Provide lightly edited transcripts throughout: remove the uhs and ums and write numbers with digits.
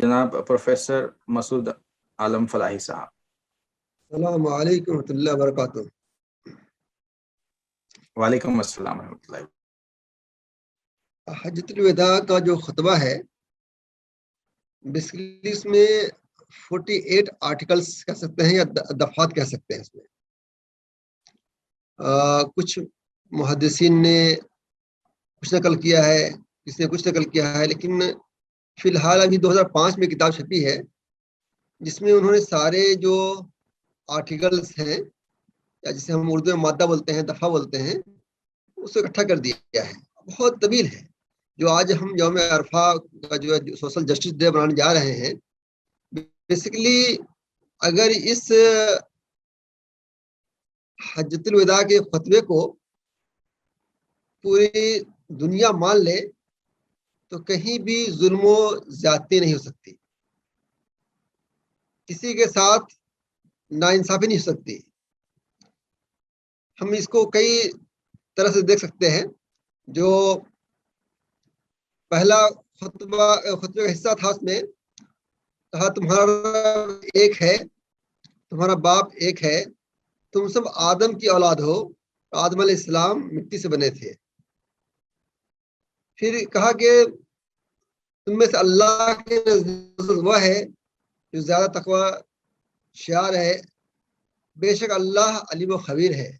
جناب پروفیسر مسعود عالم فلاحی صاحب۔ السلام علیکم ورحمۃ اللہ وبرکاتہ۔ وعلیکم السلام ورحمۃ اللہ۔ حجۃ الوداع کا جو خطبہ ہے بیسیکلی اس میں 48 آرٹیکلز کہہ سکتے ہیں یا دفعات کہہ سکتے ہیں۔ اس میں کچھ محدثین نے کچھ نقل کیا ہے، کسی نے کچھ نقل کیا ہے، لیکن فی الحال ابھی 2005 میں کتاب چھپی ہے جس میں انہوں نے سارے جو آرٹیکلز ہیں یا جسے ہم اردو میں مادہ بولتے ہیں، دفعہ بولتے ہیں، اس کو اکٹھا کر دیا ہے۔ بہت طویل ہے۔ جو آج ہم یوم عرفہ کا جو سوشل جسٹس ڈے بنانے جا رہے ہیں، بیسیکلی اگر اس حجۃ الوداع کے خطبے کو پوری دنیا مان لے تو کہیں بھی ظلم و زیادتی نہیں ہو سکتی، کسی کے ساتھ ناانصافی نہیں ہو سکتی۔ ہم اس کو کئی طرح سے دیکھ سکتے ہیں۔ جو پہلا خطبے کا حصہ تھا، اس میں کہا تمہارا ایک ہے، تمہارا باپ ایک ہے، تم سب آدم کی اولاد ہو، آدم علیہ السلام مٹی سے بنے تھے۔ پھر کہا کہ تم میں سے اللہ کے نزدیک وہ ہے جو زیادہ تقوی شعار ہے، بے شک اللہ علیم و خبیر ہے۔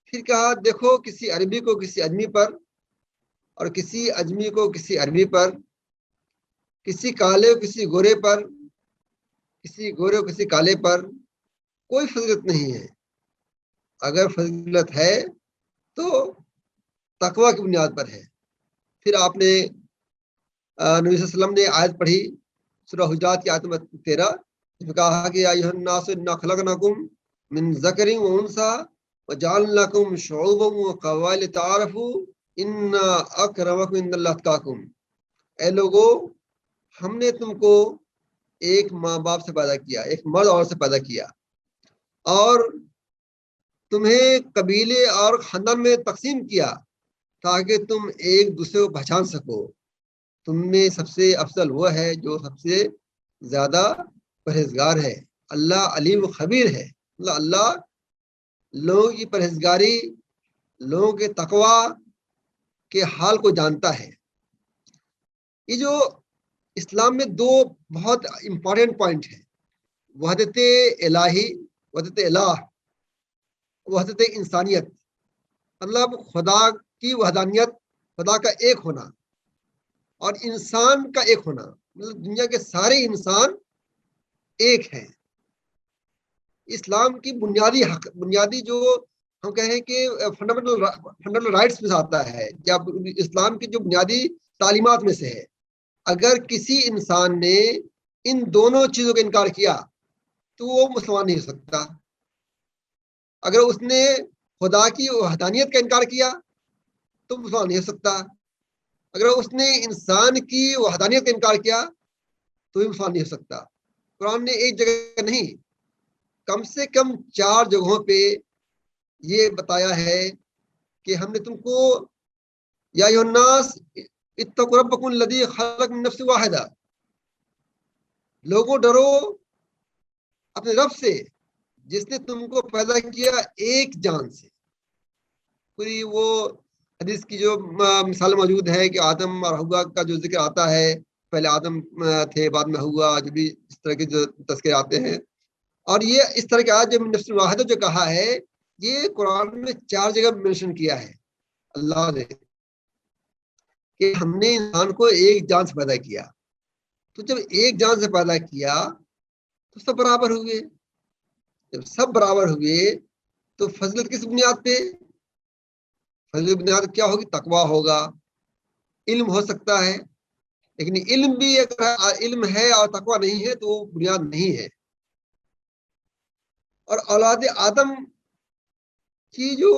پھر کہا دیکھو کسی عربی کو کسی اجمی پر، اور کسی اجمی کو کسی عربی پر، کسی کالے کو کسی گورے پر، کسی گورے کو کسی کالے پر کوئی فضیلت نہیں ہے۔ اگر فضیلت ہے تو تقوی کی بنیاد پر ہے۔ پھر آپ نے نبی صلی اللہ علیہ وسلم نے آیت پڑھی سورہ حجرات کی آیت نمبر 13، جس میں کہا کہ یا ایھا الناس انا خلقناکم من ذکر و انثی وجعلناکم شعوبا وقبائل لتعارفوا ان اکرمکم عند اللہ اتقاکم۔ اے لوگو، ہم نے تم کو ایک ماں باپ سے پیدا کیا، ایک مرد عورت سے پیدا کیا، اور تمہیں قبیلے اور خاندان میں تقسیم کیا تاکہ تم ایک دوسرے کو پہچان سکو۔ تم میں سب سے افضل وہ ہے جو سب سے زیادہ پرہیزگار ہے۔ اللہ علیم و خبیر ہے۔ اللہ لوگوں کی پرہیزگاری، لوگوں کے تقوی کے حال کو جانتا ہے۔ یہ جو اسلام میں دو بہت امپورٹنٹ پوائنٹ ہیں، وحدت الہی، وحدت الہ، وحدت انسانیت، مطلب خدا کی وحدانیت، خدا کا ایک ہونا، اور انسان کا ایک ہونا، مطلب دنیا کے سارے انسان ایک ہیں۔ اسلام کی بنیادی جو ہم کہیں کہ فنڈامنٹل رائٹس میں آتا ہے، یا اسلام کی جو بنیادی تعلیمات میں سے ہے۔ اگر کسی انسان نے ان دونوں چیزوں کا انکار کیا تو وہ مسلمان نہیں ہو سکتا۔ اگر اس نے خدا کی وحدانیت کا انکار کیا تو مسلمان نہیں ہو سکتا۔ اگر اس نے انسان کی وحدانیت کا انکار کیا تو بھی مسلمان نہیں ہو سکتا۔ قرآن نے ایک جگہ نہیں، کم سے کم 4 جگہوں پہ یہ بتایا ہے کہ ہم نے تم کو یا ایھا الناس اتقوا ربکم الذی خلقکم من نفس واحدہ، لوگوں ڈرو اپنے رب سے جس نے تم کو پیدا کیا ایک جان سے۔ پوری وہ حدیث کی جو مثال موجود ہے کہ آدم اور حوا کا جو ذکر آتا ہے، پہلے آدم تھے بعد میں حوا، جو بھی اس طرح کے جو تذکرے آتے ہیں، اور یہ اس طرح کے آج جو نفس واحدہ جو کہا ہے، یہ قرآن میں 4 جگہ مینشن کیا ہے اللہ نے، کہ ہم نے انسان کو ایک جان سے پیدا کیا۔ تو جب ایک جان سے پیدا کیا تو سب برابر ہوئے۔ جب سب برابر ہوئے تو فضیلت کس بنیاد پہ؟ فضیلت بنیاد کیا ہوگی؟ تقویٰ ہوگا۔ علم ہو سکتا ہے، لیکن علم بھی اگر علم ہے اور تقویٰ نہیں ہے تو وہ بنیاد نہیں ہے۔ اور اولاد آدم کی جو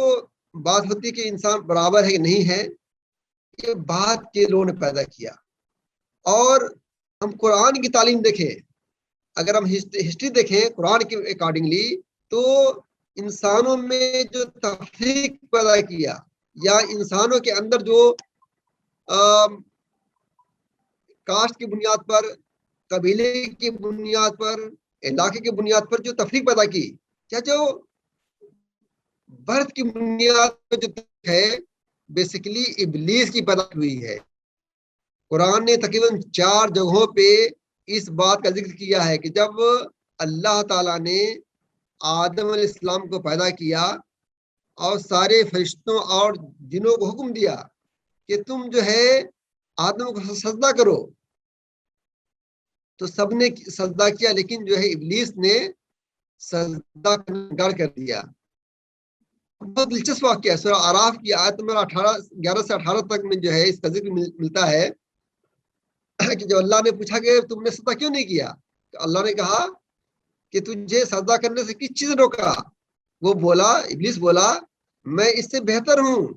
بات ہوتی ہے کہ انسان برابر ہے کہ نہیں ہے، یہ بات کے لوگوں نے پیدا کیا۔ اور ہم قرآن کی تعلیم دیکھیں، اگر ہم ہسٹری دیکھیں قرآن کے اکارڈنگلی، تو انسانوں میں جو تفریق پیدا کیا، یا انسانوں کے اندر جو کاسٹ کی بنیاد پر، قبیلے کی بنیاد پر، علاقے کی بنیاد پر جو تفریق پیدا کی، کیا جو برتھ کی بنیاد پر جو ہے بیسیکلی ابلیس کی پیدا ہوئی ہے۔ قرآن نے تقریباً 4 جگہوں پہ اس بات کا ذکر کیا ہے کہ جب اللہ تعالیٰ نے آدم علیہ السلام کو پیدا کیا اور سارے فرشتوں اور جنوں کو حکم دیا کہ تم جو ہے آدم کو سجدہ کرو، تو سب نے سجدہ کیا، لیکن جو ہے ابلیس نے سجدہ کرنے سے انکار کر دیا۔ بہت دلچسپ واقعہ ہے، سورہ اعراف کی آیت نمبر 11 سے 18 تک میں جو ہے اس کا ذکر ملتا ہے کہ جو اللہ نے پوچھا کہ تم نے سجدہ کیوں نہیں کیا، تو اللہ نے کہا کہ تجھے سجدہ کرنے سے کس چیز نے روکا؟ وہ بولا، ابلیس بولا، میں اس سے بہتر ہوں،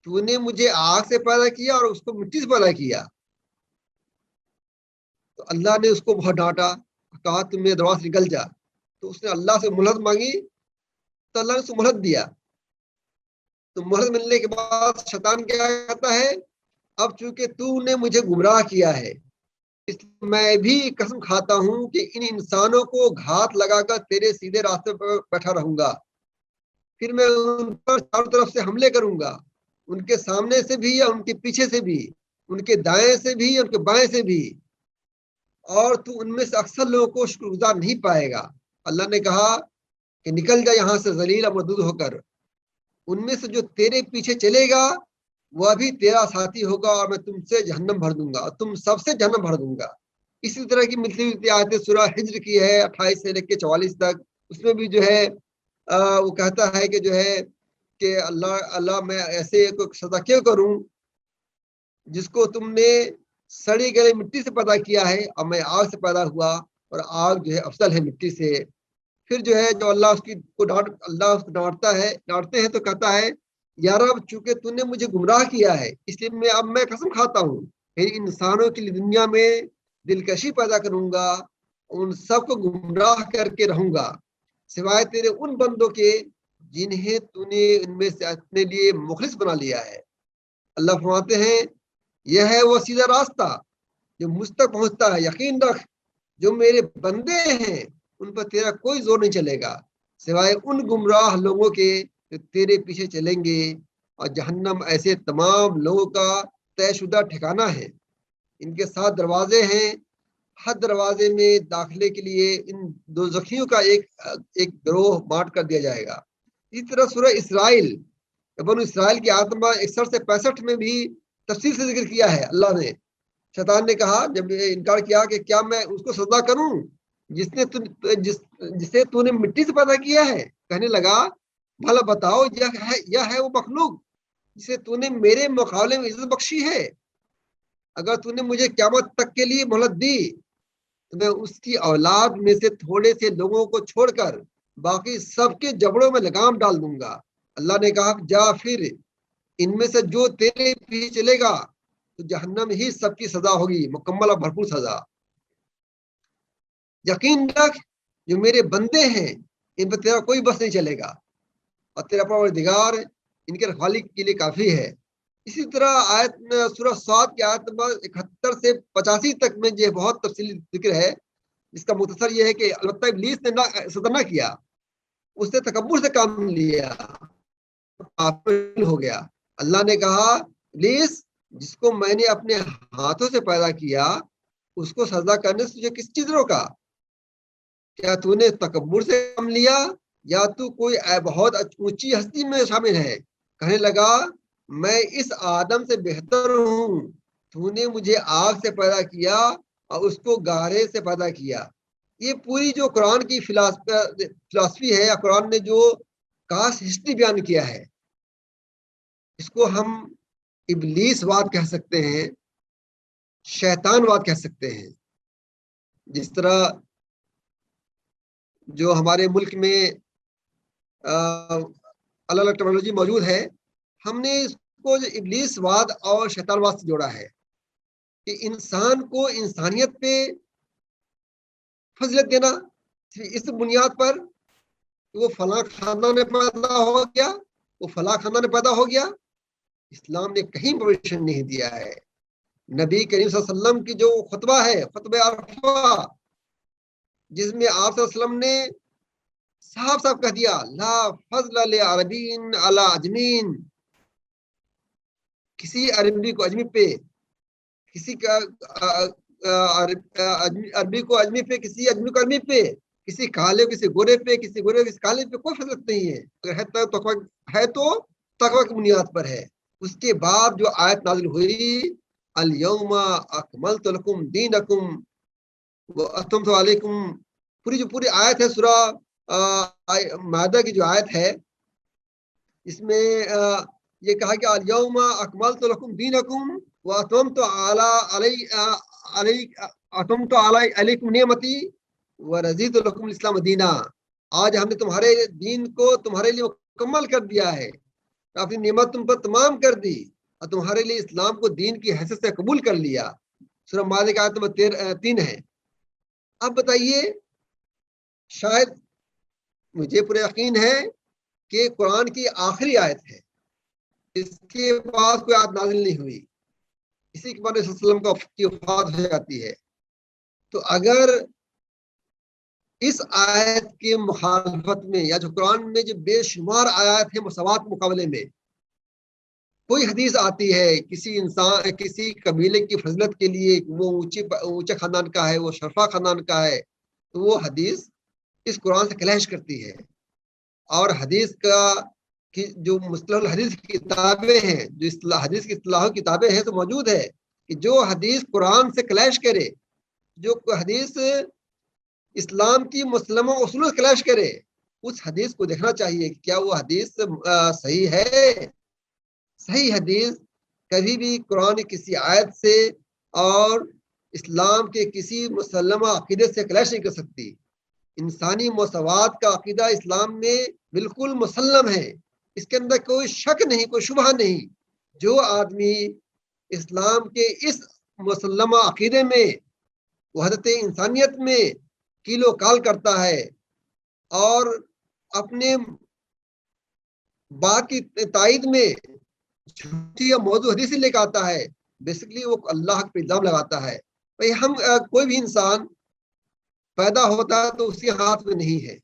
تو نے مجھے آگ سے پیدا کیا اور اس کو مٹی سے پیدا کیا۔ تو اللہ نے اس کو بہت ڈانٹا، کہا تم میرے دروازے سے نکل جا۔ تو اس نے اللہ سے مہلت مانگی تو اللہ نے اس کو مہلت دیا۔ تو مہلت ملنے کے بعد شیطان کیا کہتا ہے، اب چونکہ تو نے مجھے گمراہ کیا ہے، اس لیے میں بھی قسم کھاتا ہوں کہ ان انسانوں کو گھات لگا کر تیرے سیدھے راستے پر بیٹھا رہوں گا، پھر میں ان پر چاروں طرف سے حملے کروں گا، ان کے سامنے سے بھی اور ان کے پیچھے سے بھی، ان کے دائیں سے بھی اور ان کے بائیں سے بھی، اور تو ان میں سے اکثر لوگوں کو شکر گزار نہیں پائے گا۔ اللہ نے کہا کہ نکل جا یہاں سے ذلیل اور مردود ہو کر، ان میں سے جو تیرے پیچھے چلے گا وہ بھی تیرا ساتھی ہوگا، اور میں تم سے جہنم بھر دوں گا، اور تم سب سے جہنم بھر دوں گا۔ اسی طرح کی ملتی جلتی آیتیں سورہ ہجر کی ہے 28 سے لے کے 44 تک، اس میں بھی جو ہے وہ کہتا ہے کہ جو ہے کہ اللہ میں ایسے کوئی سزا کیوں کروں جس کو تم نے سڑی گلے مٹی سے پیدا کیا ہے، اور میں آگ سے پیدا ہوا، اور آگ جو ہے افضل ہے مٹی سے۔ پھر جو ہے جو اللہ اس کو ڈانٹتے ہیں تو کہتا ہے، یا رب چونکہ تو نے مجھے گمراہ کیا ہے اس لیے میں قسم کھاتا ہوں کہ انسانوں کے لیے دنیا میں دلکشی پیدا کروں گا، ان سب کو گمراہ کر کے رہوں گا سوائے تیرے ان بندوں کے جنہیں تو نے ان میں سے اپنے لیے مخلص بنا لیا ہے۔ اللہ فرماتے ہیں، یہ ہے وہ سیدھا راستہ جو مجھ تک پہنچتا ہے، یقین رکھ جو میرے بندے ہیں ان پر تیرا کوئی زور نہیں چلے گا سوائے ان گمراہ لوگوں کے جو تیرے پیچھے چلیں گے، اور جہنم ایسے تمام لوگوں کا طے شدہ ٹھکانہ ہے۔ ان کے 7 دروازے ہیں، ہر دروازے میں داخلے کے لیے ان دوزخیوں کا ایک گروہ بانٹ کر دیا جائے گا۔ اسی طرح سورہ اسرائیل، بنو اسرائیل کی آیت نمبر 61 سے 65 میں بھی تفصیل سے ذکر کیا ہے۔ اللہ نے، شیطان نے کہا جب انکار کیا کہ کیا میں اس کو سجدہ کروں جسے تو نے مٹی سے پیدا کیا ہے؟ کہنے لگا، بھلا بتاؤ یہ ہے وہ مخلوق جسے تو نے میرے مقابلے میں عزت بخشی ہے؟ اگر تو نے مجھے قیامت تک کے لیے مہلت دی تو میں اس کی اولاد میں سے تھوڑے سے لوگوں کو چھوڑ کر باقی سب کے جبڑوں میں لگام ڈال دوں گا۔ اللہ نے کہا، جا پھر ان میں سے جو تیرے پیچھے چلے گا تو جہنم ہی سب کی سزا ہوگی، مکمل اور بھرپور سزا۔ یقین رکھ جو میرے بندے ہیں ان پر تیرا کوئی بس نہیں چلے گا، اور تیرا پروردگار ان کے رکھوالی کے لیے کافی ہے۔ اسی طرح آیت سورہ صاد کی آیت نمبر 71 سے 85 تک میں یہ بہت تفصیلی ذکر ہے، جس کا مختصر یہ ہے کہ البتہ ابلیس نے صدر نہ کیا، اس نے تکبر سے کام لیا، ہو گیا۔ اللہ نے کہا، ابلیس جس کو میں نے اپنے ہاتھوں سے پیدا کیا اس کو سجدہ کرنے سے تجھے کس چیز روکا؟ کیا تو نے تکبر سے کام لیا یا تو کوئی بہت اونچی ہستی میں شامل ہے؟ کہنے لگا، میں اس آدم سے بہتر ہوں، تو نے مجھے آگ سے پیدا کیا اور اس کو گارے سے پیدا کیا۔ یہ پوری جو قرآن کی فلسفی ہے، یا قرآن نے جو کاسٹ ہسٹری بیان کیا ہے، اس کو ہم ابلیس واد کہہ سکتے ہیں، شیطان واد کہہ سکتے ہیں۔ جس طرح جو ہمارے ملک میں الگ الگ ٹیکنالوجی موجود ہے، ہم نے اس کو ابلیس واد اور شیطان واد سے جوڑا ہے کہ انسان کو انسانیت پہ فضیلت دینا اس بنیاد پر وہ فلاں خاندان میں پیدا ہو گیا، وہ فلاں خاندان میں پیدا ہو گیا۔ اسلام نے کہیں پرویشن نہیں دیا ہے نبی کریم صلی اللہ علیہ وسلم کی جو خطبہ ہے خطبہ عرفہ، جس میں آپ صلی اللہ علیہ وسلم نے صاف صاف کہہ دیا لا فضل لعربی علی اجمین، کسی عربی کو اجمی پہ، کسی کا عربی کو اجمی پہ، کسی اجمی کو عربی پہ، کسی کالے کسی گورے پہ، کسی گورے کسی کالے پہ کوئی فضیلت نہیں ہے، اگر ہے تو تقوی کی بنیاد پر ہے۔ اس کے بعد جو آیت نازل ہوئی الیوم اکملت لکم دینکم واتممت علیکم، پوری آیت ہے سورہ مائدہ کی جو آیت ہے، اس میں یہ کہا کہ الیوم اکملت لکم دینکم واتممت علیکم نعمتی ورضیت لکم الاسلام دینا، آج ہم نے تمہارے دین کو تمہارے لیے مکمل کر دیا ہے، اپنی نعمت تم پر تمام کر دی اور تمہارے لیے اسلام کو دین کی حیثیت سے قبول کر لیا۔ سورہ مائدہ کا آیت نمبر 3 ہے۔ اب بتائیے، شاید مجھے پورا یقین ہے کہ قرآن کی آخری آیت ہے، اس کے بعد کوئی آیت نازل نہیں ہوئی، اسی کے بعد صلی اللہ علیہ وسلم کی وفات ہو جاتی ہے۔ تو اگر اس آیت کے مخالفت میں یا جو قرآن میں جو بے شمار آیات ہیں مساوات مقابلے میں، کوئی حدیث آتی ہے کسی انسان کسی قبیلے کی فضلت کے لیے، وہ اونچے خاندان کا ہے، وہ شرفا خاندان کا ہے، تو وہ حدیث اس قرآن سے کلیش کرتی ہے۔ اور حدیث کا جو مصطلح الحدیث کی کتابیں ہیں، جو حدیث کی اصطلاح کتابیں ہیں، تو موجود ہے کہ جو حدیث قرآن سے کلیش کرے، جو حدیث اسلام کی مسلموں اصولوں سے کلیش کرے، اس حدیث کو دیکھنا چاہیے کہ کیا وہ حدیث صحیح ہے۔ صحیح حدیث کبھی بھی قرآن کسی آیت سے اور اسلام کے کسی مسلمہ عقیدے سے کلیش نہیں کر سکتی۔ انسانی مساوات کا عقیدہ اسلام میں بالکل مسلم ہے، اس کے اندر کوئی شک نہیں، کوئی شبہ نہیں۔ جو آدمی اسلام کے اس مسلمہ عقیدے میں، وحدت انسانیت میں کیل و کال کرتا ہے اور اپنے بات کی تائید میں جھوٹی یا موضوع حدیث لے کے آتا ہے، بیسکلی وہ اللہ پہ الزام لگاتا ہے۔ بھائی ہم کوئی بھی انسان پیدا ہوتا ہے تو اس کے ہاتھ میں نہیں ہے،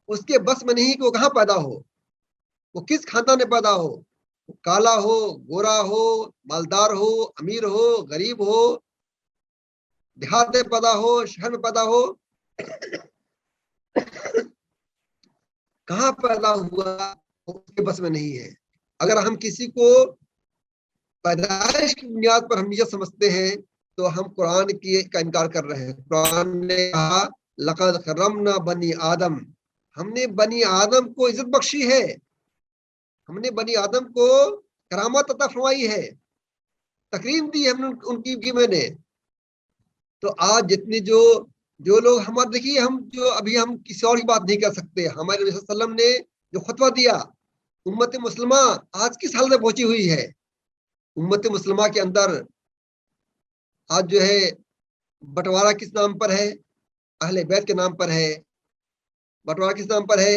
اس کے بس میں نہیں کہ وہ کہاں پیدا ہو، وہ کس خاندان میں پیدا ہو، وہ کالا ہو، گورا ہو، مالدار ہو، امیر ہو، غریب ہو، دیہات میں پیدا ہو، شہر میں پیدا ہو، کہاں پیدا ہوا اس کے بس میں نہیں ہے۔ اگر ہم کسی کو پیدائش کی بنیاد پر ہم یہ سمجھتے ہیں تو ہم قرآن کا انکار کر رہے ہیں۔ قرآن نے کہا لقد کرمنا بنی آدم، ہم نے بنی آدم کو عزت بخشی ہے، ہم نے بنی آدم کو کرامت عطا فرمائی ہے، تکریم دی ہم نے ان کی میں نے۔ تو آج جتنے جو لوگ ہمارے دیکھیے، ہم کسی اور کی بات نہیں کر سکتے۔ ہمارے نبی صلی اللہ علیہ وسلم نے جو خطبہ دیا، امت مسلمہ آج کس حال میں پہنچی ہوئی ہے۔ امت مسلمہ کے اندر آج جو ہے بٹوارہ کس نام پر ہے؟ اہل بیت کے نام پر ہے۔ بٹوارہ کس نام پر ہے؟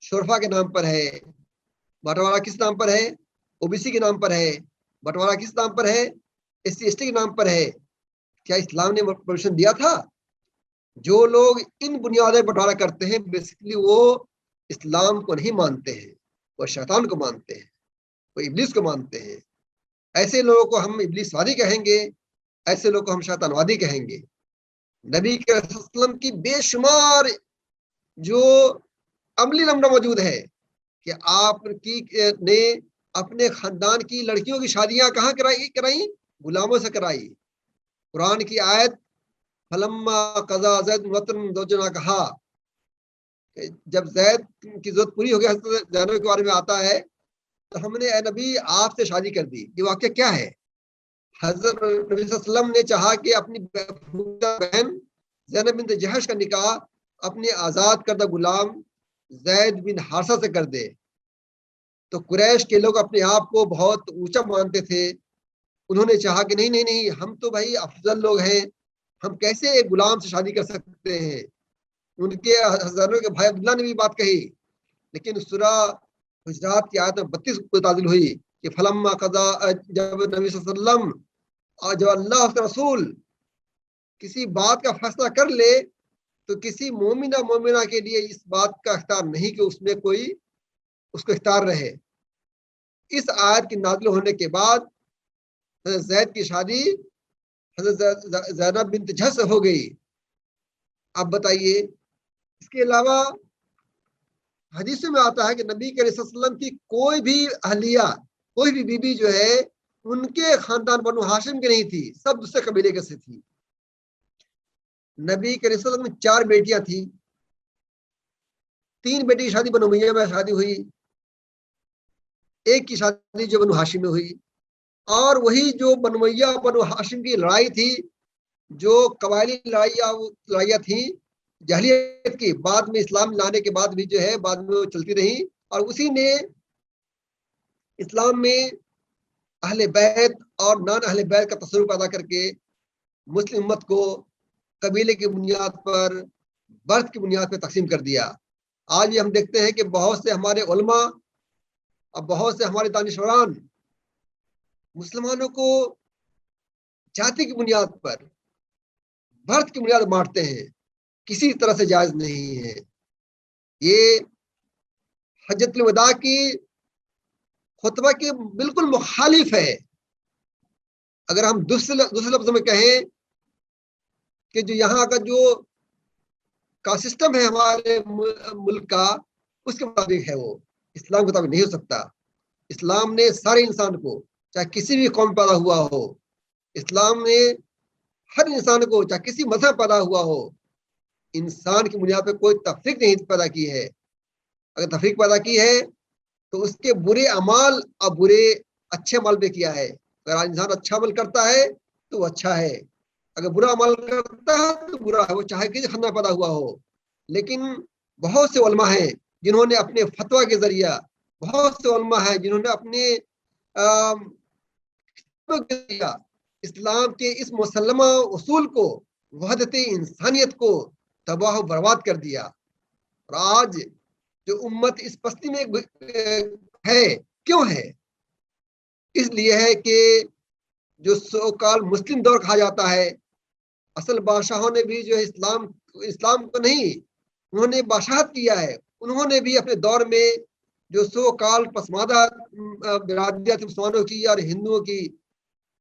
شرفا کے نام پر ہے۔ بٹوارہ کس نام پر ہے؟ او بی سی کے نام پر ہے۔ بٹوارہ کس نام پر ہے؟ ایس سی ایس ٹی کے نام پر ہے۔ کیا اسلام نے پرمیشن دیا تھا؟ جو لوگ ان بنیادیں بٹوارہ کرتے ہیں، بیسکلی وہ اسلام کو نہیں مانتے ہیں، وہ شیطان کو مانتے ہیں، وہ ابلیس کو مانتے ہیں۔ ایسے لوگوں کو ہم ابلیس وادی کہیں گے، ایسے لوگوں کو ہم شیطان وادی کہیں گے۔ نبی کے وسلم کی بے شمار جو عملی نمونہ موجود ہے کہ آپ نے اپنے خاندان کی لڑکیوں کی شادیاں کہاں کرائیں؟ غلاموں سے کرائی۔ قرآن کی آیت فلما قضا زید وطن زوجنا کہا کہ جب زید کی ضرورت پوری ہو گئی، حضرت زینب کے بارے میں آتا ہے، تو ہم نے اے نبی آپ سے شادی کر دی۔ یہ واقعہ کیا ہے؟ حضرت نبی صلی اللہ علیہ وسلم نے چاہا کہ اپنی بہن زینب بنت جہش کا نکاح اپنے آزاد کردہ غلام زید بن حارثہ سے کر دے، تو قریش کے لوگ اپنے آپ کو بہت اونچا مانتے تھے۔ انہوں نے چاہا کہ نہیں، ہم تو بھائی افضل لوگ ہیں، ہم کیسے ایک غلام سے شادی کر سکتے ہیں۔ ان کے ہزاروں کے بھائی عبداللہ نے بھی بات کہی، لیکن سورہ حجرات کی آیت 32 کو نازل ہوئی کہ فلما قضا، جب نبی صلی اللہ علیہ وسلم اور جب اللہ اس کا رسول کسی بات کا فیصلہ کر لے تو کسی مومنہ کے لیے اس بات کا اختیار نہیں کہ اس میں کوئی اس کو اختیار رہے۔ اس آیت کی نازل ہونے کے بعد حضرت زید کی شادی حضرت زینب بنت جھش سے ہو گئی۔ اب بتائیے، اس کے علاوہ حدیث میں آتا ہے کہ نبی کریم صلی اللہ علیہ وسلم کی کوئی بھی اہلیہ، کوئی بھی بیوی جو ہے ان کے خاندان بنو ہاشم کی نہیں تھی، سب دوسرے قبیلے کے سے تھی۔ نبی کریم صلی اللہ علیہ وسلم میں 4 بیٹیاں تھیں، 3 بیٹی کی شادی بنو امیہ میں شادی ہوئی، ایک کی شادی جو بنو ہاشم میں ہوئی، اور وہی جو بنو امیہ بنو ہاشم کی لڑائی تھی، جو قبائلی لڑائیاں تھیں جاہلیت کی، بعد میں اسلام لانے کے بعد بھی جو ہے بعد میں وہ چلتی رہی، اور اسی نے اسلام میں اہل بیت اور نان اہل بیت کا تصور پیدا کر کے مسلم امت کو قبیلے کی بنیاد پر، برت کی بنیاد پر تقسیم کر دیا۔ آج یہ ہم دیکھتے ہیں کہ بہت سے ہمارے علماء اور بہت سے ہمارے دانشوران مسلمانوں کو جاتی کی بنیاد پر، برت کی بنیاد بانٹتے ہیں، کسی طرح سے جائز نہیں ہے۔ یہ حجۃ الوداع کی خطبہ کے بالکل مخالف ہے۔ اگر ہم دوسرے لفظ میں کہیں کہ جو یہاں کا سسٹم ہے ہمارے ملک کا، اس کے مطابق ہے، وہ اسلام کے مطابق نہیں ہو سکتا۔ اسلام نے سارے انسان کو، چاہے کسی بھی قوم پیدا ہوا ہو، اسلام نے ہر انسان کو چاہے کسی مذہب پیدا ہوا ہو، انسان کی بنیاد پہ کوئی تفریق نہیں پیدا کی ہے۔ اگر تفریق پیدا کی ہے تو اس کے برے اعمال اور اچھے عمل پہ کیا ہے۔ اگر انسان اچھا عمل کرتا ہے تو وہ اچھا ہے، اگر برا عمل کرتا ہے تو برا ہے، وہ چاہے کسی خاندان پیدا ہوا ہو۔ لیکن بہت سے علماء ہیں جنہوں نے اپنے فتویٰ کے ذریعہ، بہت سے علماء ہیں جنہوں نے اپنے اسلام کے اس مسلمہ اصول کو، وحدت انسانیت کو تباہ و برباد کر دیا۔ اور آج جو امت اس پستی میں ہے، کیوں ہے؟ اس لیے ہے کہ جو سو کال مسلم دور کہا جاتا ہے، اصل بادشاہوں نے بھی جو ہے اسلام کو نہیں، انہوں نے بادشاہت کیا ہے، انہوں نے بھی اپنے دور میں جو سو کال پسماندہ برادریت مسلمانوں کی اور ہندوؤں کی،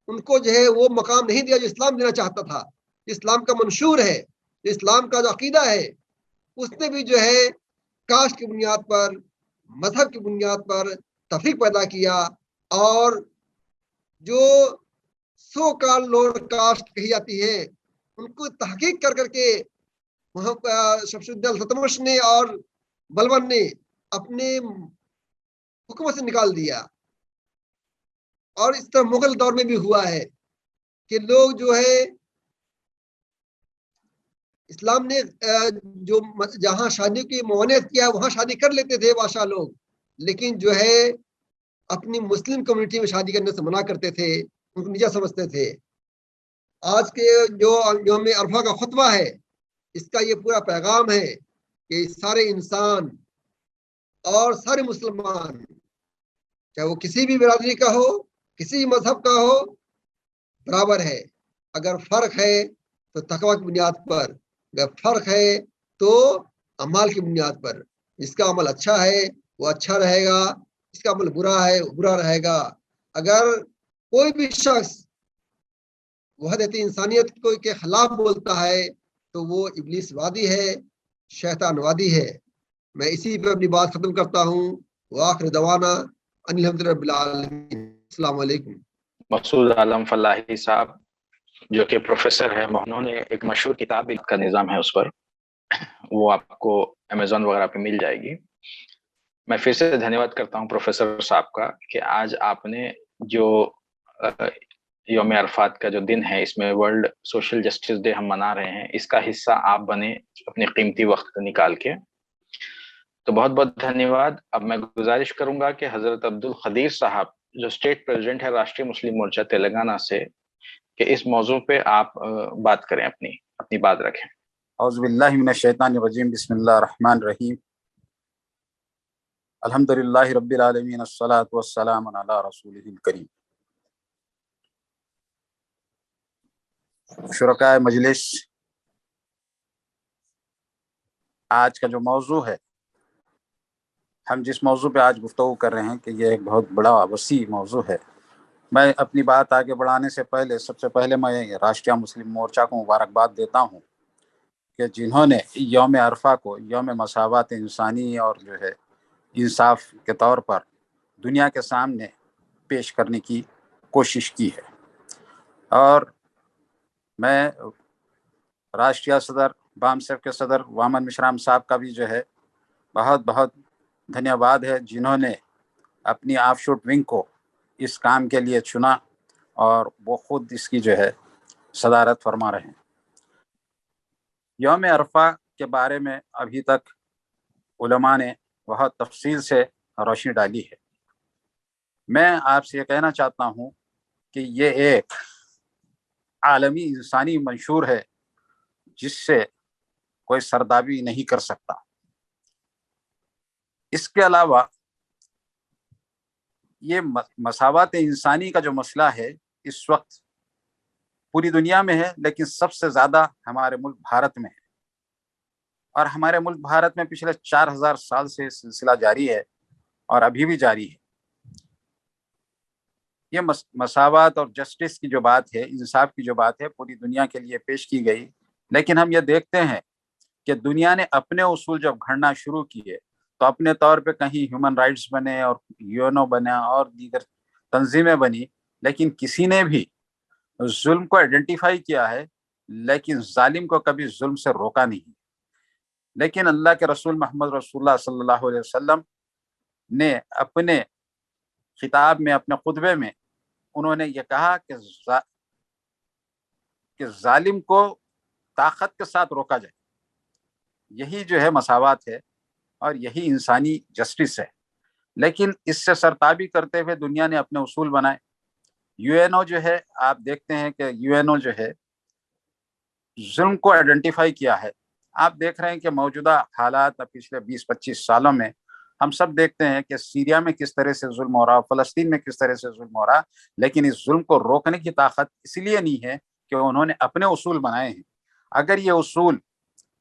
ان کو جو ہے وہ مقام نہیں دیا جو اسلام دینا چاہتا تھا، اسلام کا منشور ہے، اسلام کا جو عقیدہ ہے، اس نے بھی جو ہے کاسٹ کی بنیاد پر، مذہب کی بنیاد پر تفریق پیدا کیا، اور جو سو کال لوڈ کاسٹ کہی جاتی ہے ان کو تحقیق کر کے وہاں شمس الدین التتمش نے اور بلبن نے اپنے حکومت سے نکال دیا۔ اور اس طرح مغل دور میں بھی ہوا ہے کہ لوگ جو ہے اسلام نے جو جہاں شادی کی ممانعت کیا وہاں شادی کر لیتے تھے بادشاہ لوگ، لیکن جو ہے اپنی مسلم کمیونٹی میں شادی کرنے سے منع کرتے تھے، ان کو نیچا سمجھتے تھے۔ آج کے جو یوم عرفہ کا خطبہ ہے، اس کا یہ پورا پیغام ہے کہ سارے انسان اور سارے مسلمان، چاہے وہ کسی بھی برادری کا ہو، کسی بھی مذہب کا ہو، برابر ہے۔ اگر فرق ہے تو تقوی کی بنیاد پر، اگر فرق ہے تو اعمال کی بنیاد پر۔ جس کا عمل اچھا ہے وہ اچھا رہے گا، جس کا عمل برا ہے وہ برا رہے گا۔ اگر کوئی بھی شخص وحدت انسانیت کو کے خلاف بولتا ہے تو وہ ابلیس وادی ہے، شیطان وادی ہے۔ میں اسی پہ اپنی بات ختم کرتا ہوں۔ وآخر دعوانا ان الحمد للہ رب العالمین۔ السلام علیکم۔ مسعود عالم فلاحی صاحب جو کہ پروفیسر ہے، انہوں نے ایک مشہور کتاب کا نظام ہے، اس پر وہ آپ کو امیزون وغیرہ پہ مل جائے گی۔ میں پھر سے دھنیواد کرتا ہوں پروفیسر صاحب کا کہ آج آپ نے جو یوم عرفات کا جو دن ہے، اس میں ورلڈ سوشل جسٹس ڈے ہم منا رہے ہیں، اس کا حصہ آپ بنے اپنے قیمتی وقت نکال کے، تو بہت بہت دھنیواد۔ اب میں گزارش کروں گا کہ حضرت عبدالقدیر صاحب جو اسٹیٹ پریزیڈنٹ ہے راشٹریہ مسلم مورچہ تلنگانہ سے، کہ اس موضوع پہ آپ بات کریں، اپنی بات رکھیں۔ اعوذ باللہ من الشیطان الرجیم، بسم اللہ الرحمن الرحیم، الحمدللہ رب العالمین، الصلاۃ والسلام علی رسولہ الکریم۔ شرکائے مجلس، آج کا جو موضوع ہے، ہم جس موضوع پہ آج گفتگو کر رہے ہیں کہ یہ ایک بہت بڑا وسیع موضوع ہے۔ میں اپنی بات آگے بڑھانے سے پہلے سب سے پہلے میں راشٹریہ مسلم مورچہ کو مبارکباد دیتا ہوں کہ جنہوں نے یوم عرفہ کو یوم مساوات انسانی اور جو ہے انصاف کے طور پر دنیا کے سامنے پیش کرنے کی کوشش کی ہے۔ اور میں راشٹریہ صدر بامسیف کے صدر وامن مشرام صاحب کا بھی جو ہے بہت بہت دھنیہ واد ہے، جنہوں نے اپنی آف شوٹ ونگ کو اس کام کے لیے چنا اور وہ خود اس کی جو ہے صدارت فرما رہے ہیں۔ یوم عرفہ کے بارے میں ابھی تک علماء نے بہت تفصیل سے روشنی ڈالی ہے۔ میں آپ سے یہ کہنا چاہتا ہوں کہ یہ ایک عالمی انسانی منشور ہے جس سے کوئی سردابی نہیں کر سکتا۔ اس کے علاوہ یہ مساوات انسانی کا جو مسئلہ ہے اس وقت پوری دنیا میں ہے، لیکن سب سے زیادہ ہمارے ملک بھارت میں ہے، اور ہمارے ملک بھارت میں پچھلے 4000 سال سے سلسلہ جاری ہے اور ابھی بھی جاری ہے۔ یہ مساوات اور جسٹس کی جو بات ہے، انصاف کی جو بات ہے، پوری دنیا کے لیے پیش کی گئی، لیکن ہم یہ دیکھتے ہیں کہ دنیا نے اپنے اصول جب گھڑنا شروع کیے تو اپنے طور پہ کہیں ہیومن رائٹس بنے اور یونو بنا اور دیگر تنظیمیں بنی، لیکن کسی نے بھی ظلم کو آئیڈینٹیفائی کیا ہے لیکن ظالم کو کبھی ظلم سے روکا نہیں۔ لیکن اللہ کے رسول محمد رسول اللہ صلی اللہ علیہ وسلم نے اپنے خطاب میں، اپنے خطبے میں انہوں نے یہ کہا کہ ظالم کو طاقت کے ساتھ روکا جائے۔ یہی جو ہے مساوات ہے اور یہی انسانی جسٹس ہے۔ لیکن اس سے سرتابی کرتے ہوئے دنیا نے اپنے اصول بنائے۔ یو این او جو ہے، آپ دیکھتے ہیں کہ یو این او جو ہے ظلم کو آئیڈینٹیفائی کیا ہے۔ آپ دیکھ رہے ہیں کہ موجودہ حالات پچھلے 20-25 سالوں میں ہم سب دیکھتے ہیں کہ سیریا میں کس طرح سے ظلم ہو رہا، فلسطین میں کس طرح سے ظلم ہو رہا، لیکن اس ظلم کو روکنے کی طاقت اس لیے نہیں ہے کہ انہوں نے اپنے اصول بنائے ہیں۔ اگر یہ اصول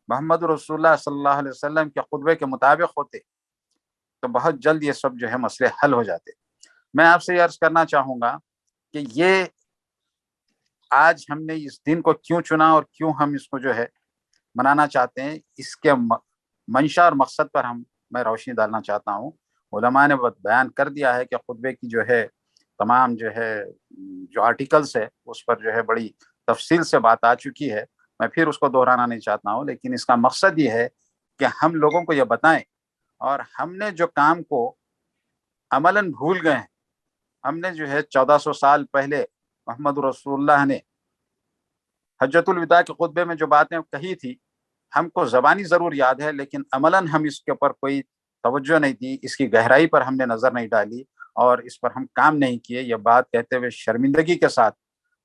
محمد رسول اللہ صلی اللہ علیہ وسلم کے خطبے کے مطابق ہوتے تو بہت جلد یہ سب جو ہے مسئلے حل ہو جاتے۔ میں آپ سے یہ عرض کرنا چاہوں گا کہ یہ آج ہم نے اس دن کو کیوں چنا اور کیوں ہم اس کو جو ہے منانا چاہتے ہیں، اس کے منشا اور مقصد پر میں روشنی ڈالنا چاہتا ہوں۔ علماء نے بیان کر دیا ہے کہ خطبے کی جو ہے تمام جو آرٹیکلز ہے اس پر جو ہے بڑی تفصیل سے بات آ چکی ہے، میں پھر اس کو دہرانا نہیں چاہتا ہوں، لیکن اس کا مقصد یہ ہے کہ ہم لوگوں کو یہ بتائیں، اور ہم نے جو کام کو عملاً بھول گئے ہیں، ہم نے جو ہے 1400 سال پہلے محمد رسول اللہ نے حجۃ الوداع کے خطبے میں جو باتیں کہی تھی، ہم کو زبانی ضرور یاد ہے، لیکن عملاً ہم اس کے اوپر کوئی توجہ نہیں دی، اس کی گہرائی پر ہم نے نظر نہیں ڈالی اور اس پر ہم کام نہیں کیے۔ یہ بات کہتے ہوئے شرمندگی کے ساتھ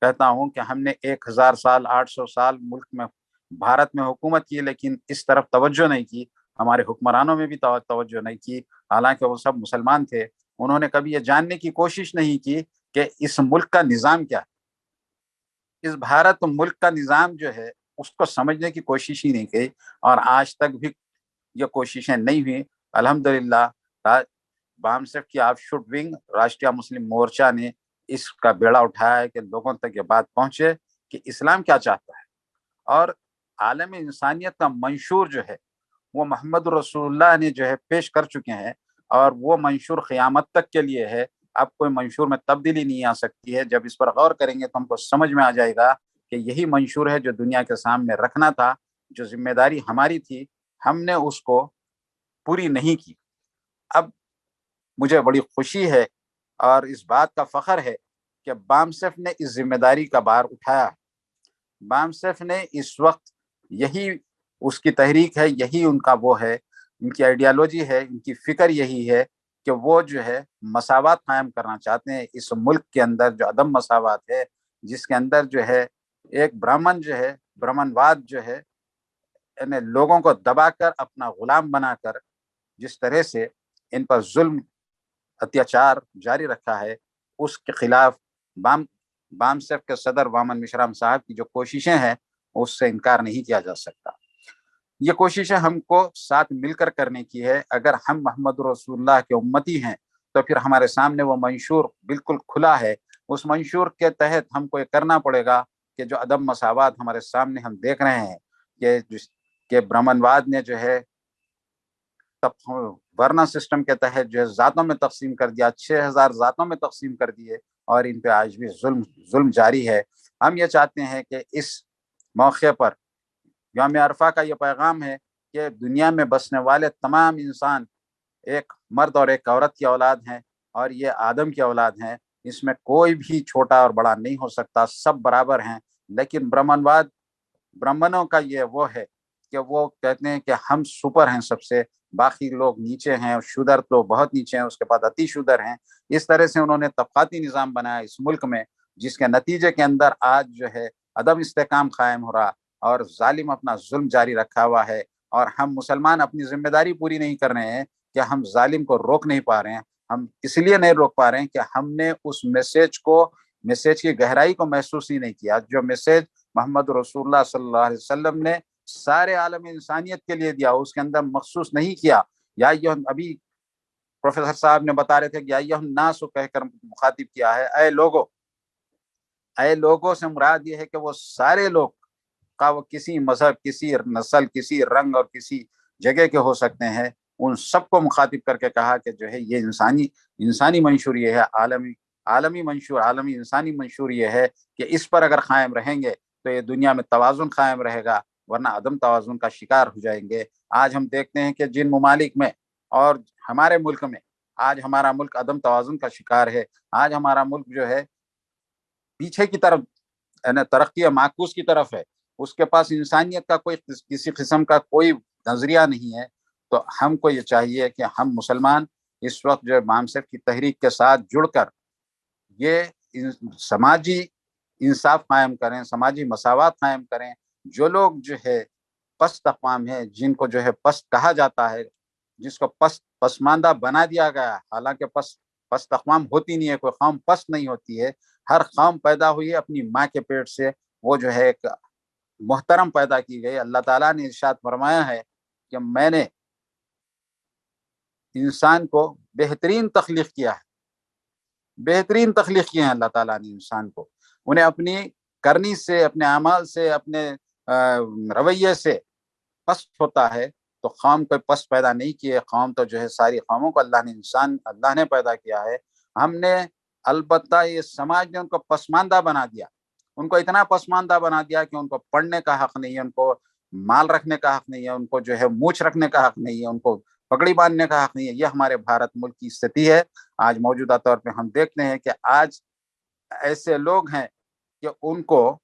کہتا ہوں کہ ہم نے 1000 سال 800 سال ملک میں بھارت میں حکومت کی، لیکن اس طرف توجہ نہیں کی، ہمارے حکمرانوں میں بھی توجہ نہیں کی، حالانکہ وہ سب مسلمان تھے۔ انہوں نے کبھی یہ جاننے کی کوشش نہیں کی کہ اس ملک کا نظام کیا ہے، اس بھارت ملک کا نظام جو ہے اس کو سمجھنے کی کوشش ہی نہیں کی، اور آج تک بھی یہ کوششیں نہیں ہوئی۔ الحمدللہ بامسیف کی آف شوٹ ونگ راشٹریہ مسلم مورچہ نے اس کا بیڑا اٹھایا ہے کہ لوگوں تک یہ بات پہنچے کہ اسلام کیا چاہتا ہے، اور عالم انسانیت کا منشور جو ہے وہ محمد رسول اللہ نے جو ہے پیش کر چکے ہیں، اور وہ منشور قیامت تک کے لیے ہے۔ اب کوئی منشور میں تبدیلی نہیں آ سکتی ہے۔ جب اس پر غور کریں گے تو ہم کو سمجھ میں آ جائے گا کہ یہی منشور ہے جو دنیا کے سامنے رکھنا تھا، جو ذمہ داری ہماری تھی، ہم نے اس کو پوری نہیں کی۔ اب مجھے بڑی خوشی ہے اور اس بات کا فخر ہے کہ بامسیف نے اس ذمہ داری کا بار اٹھایا۔ بامسیف نے اس وقت یہی اس کی تحریک ہے، یہی ان کا وہ ہے، ان کی آئیڈیالوجی ہے، ان کی فکر یہی ہے کہ وہ جو ہے مساوات قائم کرنا چاہتے ہیں اس ملک کے اندر۔ جو عدم مساوات ہے، جس کے اندر جو ہے ایک برہمن جو ہے، برہمن واد جو ہے، یعنی لوگوں کو دبا کر اپنا غلام بنا کر جس طرح سے ان پر ظلم اتیاچار جاری رکھا ہے، اس کے خلاف BAMSEF کے صدر وامن مشرام صاحب کی جو کوششیں ہیں اس سے انکار نہیں کیا جا سکتا. یہ کوششیں ہم کو ساتھ مل کر کرنے کی ہے. اگر ہم محمد رسول اللہ کے امتی ہیں تو پھر ہمارے سامنے وہ منشور بالکل کھلا ہے. اس منشور کے تحت ہم کو یہ کرنا پڑے گا کہ جو عدم مساوات ہمارے سامنے ہم دیکھ رہے ہیں کہ برہمنواد نے جو ہے ورنا سسٹم کے تحت جو ہے ذاتوں میں تقسیم کر دیا, 6000 ذاتوں میں تقسیم کر دیے, اور ان پہ آج بھی ظلم جاری ہے. ہم یہ چاہتے ہیں کہ اس موقع پر یوم عرفہ کا یہ پیغام ہے کہ دنیا میں بسنے والے تمام انسان ایک مرد اور ایک عورت کی اولاد ہیں, اور یہ آدم کی اولاد ہیں. اس میں کوئی بھی چھوٹا اور بڑا نہیں ہو سکتا, سب برابر ہیں. لیکن برہمنوں کا یہ وہ ہے کہ وہ کہتے ہیں کہ ہم سپر ہیں سب سے, باقی لوگ نیچے ہیں, اور شودر تو بہت نیچے ہیں, اس کے بعد اتی شودر ہیں. اس طرح سے انہوں نے طبقاتی نظام بنایا اس ملک میں, جس کے نتیجے کے اندر آج جو ہے عدم استحکام قائم ہو رہا اور ظالم اپنا ظلم جاری رکھا ہوا ہے. اور ہم مسلمان اپنی ذمہ داری پوری نہیں کر رہے ہیں کہ ہم ظالم کو روک نہیں پا رہے ہیں. ہم اس لیے نہیں روک پا رہے ہیں کہ ہم نے اس میسیج کی گہرائی کو محسوس ہی نہیں کیا. جو میسیج محمد رسول اللہ صلی اللہ علیہ وسلم نے سارے عالم انسانیت کے لیے دیا, اس کے اندر مخصوص نہیں کیا. یا ابھی پروفیسر صاحب نے بتا رہے تھے کہ یا ایھا الناس کہہ کر مخاطب کیا ہے, اے لوگوں سے مراد یہ ہے کہ وہ سارے لوگ کا وہ کسی مذہب, کسی نسل, کسی رنگ اور کسی جگہ کے ہو سکتے ہیں, ان سب کو مخاطب کر کے کہا کہ جو ہے یہ انسانی منشور یہ ہے, عالمی منشور, عالمی انسانی منشور یہ ہے کہ اس پر اگر قائم رہیں گے تو یہ دنیا میں توازن قائم رہے گا, ورنہ عدم توازن کا شکار ہو جائیں گے. آج ہم دیکھتے ہیں کہ جن ممالک میں اور ہمارے ملک میں آج ہمارا ملک عدم توازن کا شکار ہے. آج ہمارا ملک جو ہے پیچھے کی طرف ترقی معکوس کی طرف ہے, اس کے پاس انسانیت کا کوئی کسی قسم کا کوئی نظریہ نہیں ہے. تو ہم کو یہ چاہیے کہ ہم مسلمان اس وقت جو BAMSEF کی تحریک کے ساتھ جڑ کر یہ سماجی انصاف قائم کریں, سماجی مساوات قائم کریں. جو لوگ جو ہے پست اقوام ہیں, جن کو جو ہے پست کہا جاتا ہے, جس کو پسماندہ بنا دیا گیا, حالانکہ پست اقوام ہوتی نہیں ہے, کوئی قوم پست نہیں ہوتی ہے. ہر قوم پیدا ہوئی ہے اپنی ماں کے پیٹ سے, وہ جو ہے ایک محترم پیدا کی گئی. اللہ تعالیٰ نے ارشاد فرمایا ہے کہ میں نے انسان کو بہترین تخلیق کیا ہے, بہترین تخلیق کیا ہے اللہ تعالیٰ نے انسان کو. انہیں اپنی کرنی سے, اپنے اعمال سے, اپنے رویے سے پست ہوتا ہے. تو قوم کوئی پست پیدا نہیں کیے, قوم تو جو ہے ساری قوموں کو اللہ نے پیدا کیا ہے. ہم نے البتہ یہ سماج نے ان کو پسماندہ بنا دیا, ان کو اتنا پسماندہ بنا دیا کہ ان کو پڑھنے کا حق نہیں ہے, ان کو مال رکھنے کا حق نہیں ہے, ان کو جو ہے مونچھ رکھنے کا حق نہیں ہے, ان کو پگڑی باندھنے کا حق نہیں ہے. یہ ہمارے بھارت ملک کی استھتی ہے. آج موجودہ طور پہ ہم دیکھتے ہیں کہ آج ایسے لوگ ہیں کہ ان کو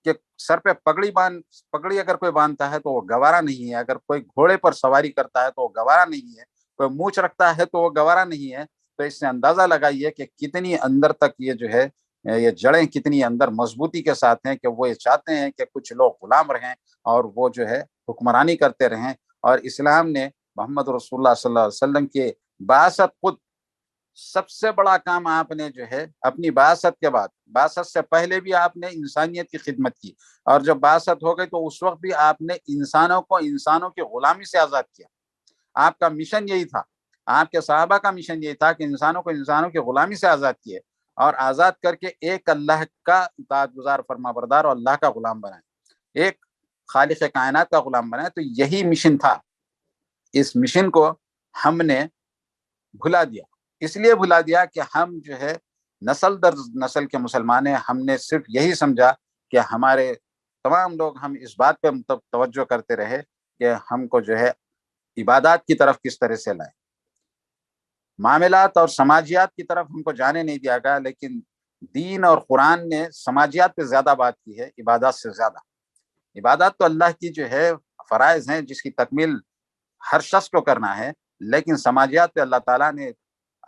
کہ سر پہ پگڑی اگر کوئی باندھتا ہے تو وہ گوارا نہیں ہے, اگر کوئی گھوڑے پر سواری کرتا ہے تو وہ گوارا نہیں ہے, کوئی مونچھ رکھتا ہے تو وہ گوارا نہیں ہے. تو اس سے اندازہ لگائیے کہ کتنی اندر تک یہ جو ہے یہ جڑیں کتنی اندر مضبوطی کے ساتھ ہیں, کہ وہ یہ چاہتے ہیں کہ کچھ لوگ غلام رہیں اور وہ جو ہے حکمرانی کرتے رہیں. اور اسلام نے محمد رسول اللہ صلی اللہ علیہ وسلم کے بعثت, خود سب سے بڑا کام آپ نے جو ہے اپنی بعثت کے بعد, بعثت سے پہلے بھی آپ نے انسانیت کی خدمت کی, اور جب بعثت ہو گئی تو اس وقت بھی آپ نے انسانوں کو انسانوں کی غلامی سے آزاد کیا. آپ کا مشن یہی تھا, آپ کے صحابہ کا مشن یہی تھا کہ انسانوں کو انسانوں کی غلامی سے آزاد کیے, اور آزاد کر کے ایک اللہ کا اطاعت گزار فرما بردار اور اللہ کا غلام بنائے, ایک خالق کائنات کا غلام بنائے. تو یہی مشن تھا. اس مشن کو ہم نے بھلا دیا, اس لیے بھلا دیا کہ ہم جو ہے نسل در نسل کے مسلمان ہیں. ہم نے صرف یہی سمجھا کہ ہمارے تمام لوگ ہم اس بات پہ توجہ کرتے رہے کہ ہم کو جو ہے عبادات کی طرف کس طرح سے لائیں, معاملات اور سماجیات کی طرف ہم کو جانے نہیں دیا گیا. لیکن دین اور قرآن نے سماجیات پہ زیادہ بات کی ہے عبادات سے زیادہ. عبادات تو اللہ کی جو ہے فرائض ہیں جس کی تکمیل ہر شخص کو کرنا ہے, لیکن سماجیات پہ اللہ تعالیٰ نے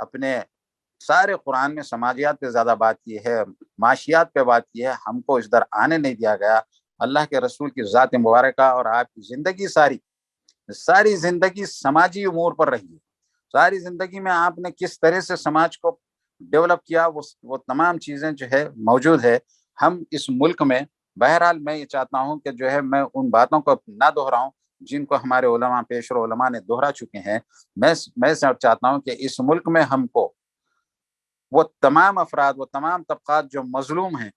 اپنے سارے قرآن میں سماجیات پہ زیادہ بات کی ہے, معاشیات پہ بات کی ہے. ہم کو اس در آنے نہیں دیا گیا. اللہ کے رسول کی ذات مبارکہ اور آپ کی زندگی ساری زندگی سماجی امور پر رہی ہے. ساری زندگی میں آپ نے کس طرح سے سماج کو ڈیولپ کیا، وہ تمام چیزیں جو ہے موجود ہے ہم اس ملک میں. بہرحال میں یہ چاہتا ہوں کہ جو ہے میں ان باتوں کو نہ دہراؤں جن کو ہمارے علماء، پیشرو علماء نے دوہرا چکے ہیں. میں چاہتا ہوں کہ اس ملک میں ہم کو وہ تمام افراد، وہ تمام طبقات جو مظلوم ہیں